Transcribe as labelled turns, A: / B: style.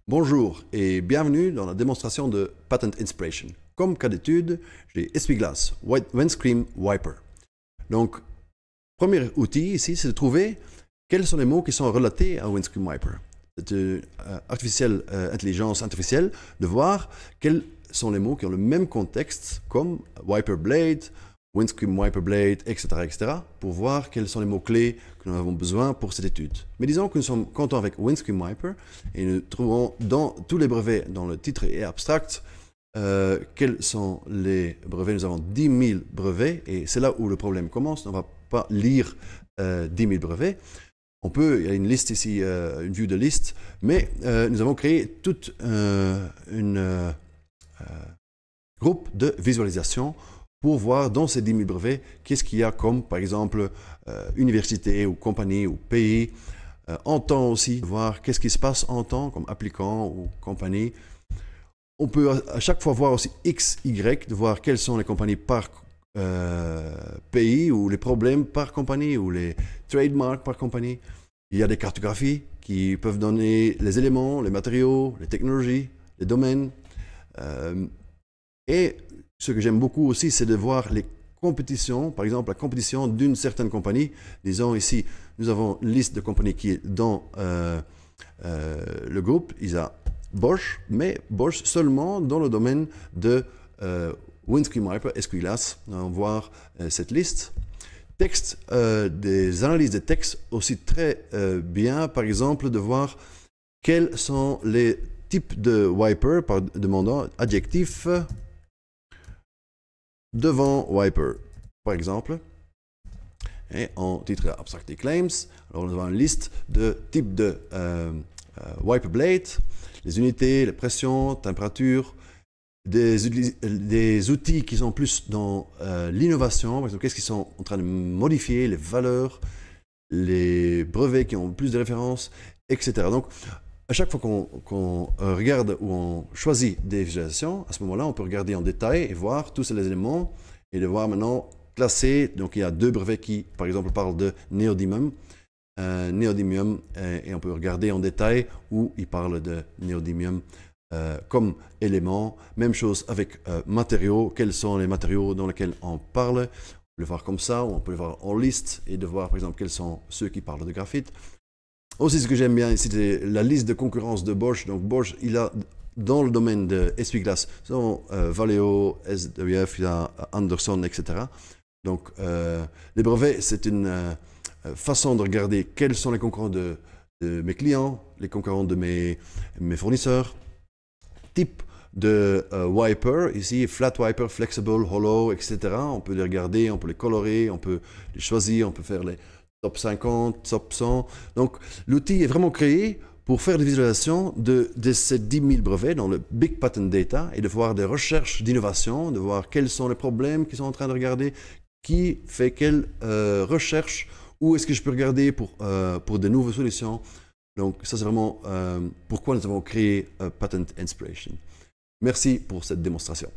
A: Bonjour et bienvenue dans la démonstration de Patent Inspiration. Comme cas d'étude, j'ai Essuie-glace Windscreen Wiper. Donc, premier outil ici, c'est de trouver quels sont les mots qui sont relatés à Windscreen Wiper. C'est une intelligence artificielle de voir quels sont les mots qui ont le même contexte comme Wiper Blade, Windscreen Wiper Blade, etc., pour voir quels sont les mots-clés que nous avons besoin pour cette étude. Mais disons que nous sommes contents avec Windscreen Wiper et nous trouvons dans tous les brevets, dans le titre et abstract, quels sont les brevets. Nous avons 10 000 brevets et c'est là où le problème commence. On ne va pas lire 10 000 brevets. Il y a une liste ici, une vue de liste, mais nous avons créé toute une groupe de visualisation pour voir dans ces 10 000 brevets, qu'est-ce qu'il y a comme, par exemple, université ou compagnie ou pays. En temps aussi, voir qu'est-ce qui se passe en temps, comme applicant ou compagnie. On peut à chaque fois voir aussi X, Y, de voir quelles sont les compagnies par pays ou les problèmes par compagnie ou les trademarks par compagnie. Il y a des cartographies qui peuvent donner les éléments, les matériaux, les technologies, les domaines. Et ce que j'aime beaucoup aussi, c'est de voir les compétitions, par exemple la compétition d'une certaine compagnie. Disons ici, nous avons une liste de compagnies qui est dans le groupe. Il y a Bosch, mais Bosch seulement dans le domaine de Windscreen Wiper, Essuie-glace. On va voir cette liste. Texte, des analyses de texte aussi très bien, par exemple, de voir quels sont les types de wiper, par demandant adjectif devant wiper, par exemple. Et en titre Abstracted Claims, alors nous avons une liste de types de wiper blade, les unités, les pressions, température, des outils qui sont plus dans l'innovation, par exemple, qu'est-ce qu'ils sont en train de modifier, les valeurs, les brevets qui ont plus de références, etc. Donc, à chaque fois qu'on regarde ou on choisit des visualisations, à ce moment-là, on peut regarder en détail et voir tous les éléments et de voir maintenant classer. Donc, il y a 2 brevets qui, par exemple, parlent de néodymium. Et on peut regarder en détail où ils parlent de néodymium comme élément. Même chose avec matériaux. Quels sont les matériaux dans lesquels on parle? On peut le voir comme ça, ou on peut le voir en liste et de voir, par exemple, quels sont ceux qui parlent de graphite. Aussi, ce que j'aime bien ici, c'est la liste de concurrence de Bosch. Donc, Bosch, il a, dans le domaine de essuie-glace, Valeo, SWF, il a Anderson, etc. Donc, les brevets, c'est une façon de regarder quels sont les concurrents de mes clients, les concurrents de mes fournisseurs. Type de wiper, ici, flat wiper, flexible, hollow, etc. On peut les regarder, on peut les colorer, on peut les choisir, on peut faire les top 50, top 100. Donc, l'outil est vraiment créé pour faire des visualisations de ces 10 000 brevets dans le Big Patent Data et de voir des recherches d'innovation, de voir quels sont les problèmes qu'ils sont en train de regarder, qui fait quelle recherche, où est-ce que je peux regarder pour de nouvelles solutions. Donc, ça, c'est vraiment pourquoi nous avons créé Patent Inspiration. Merci pour cette démonstration.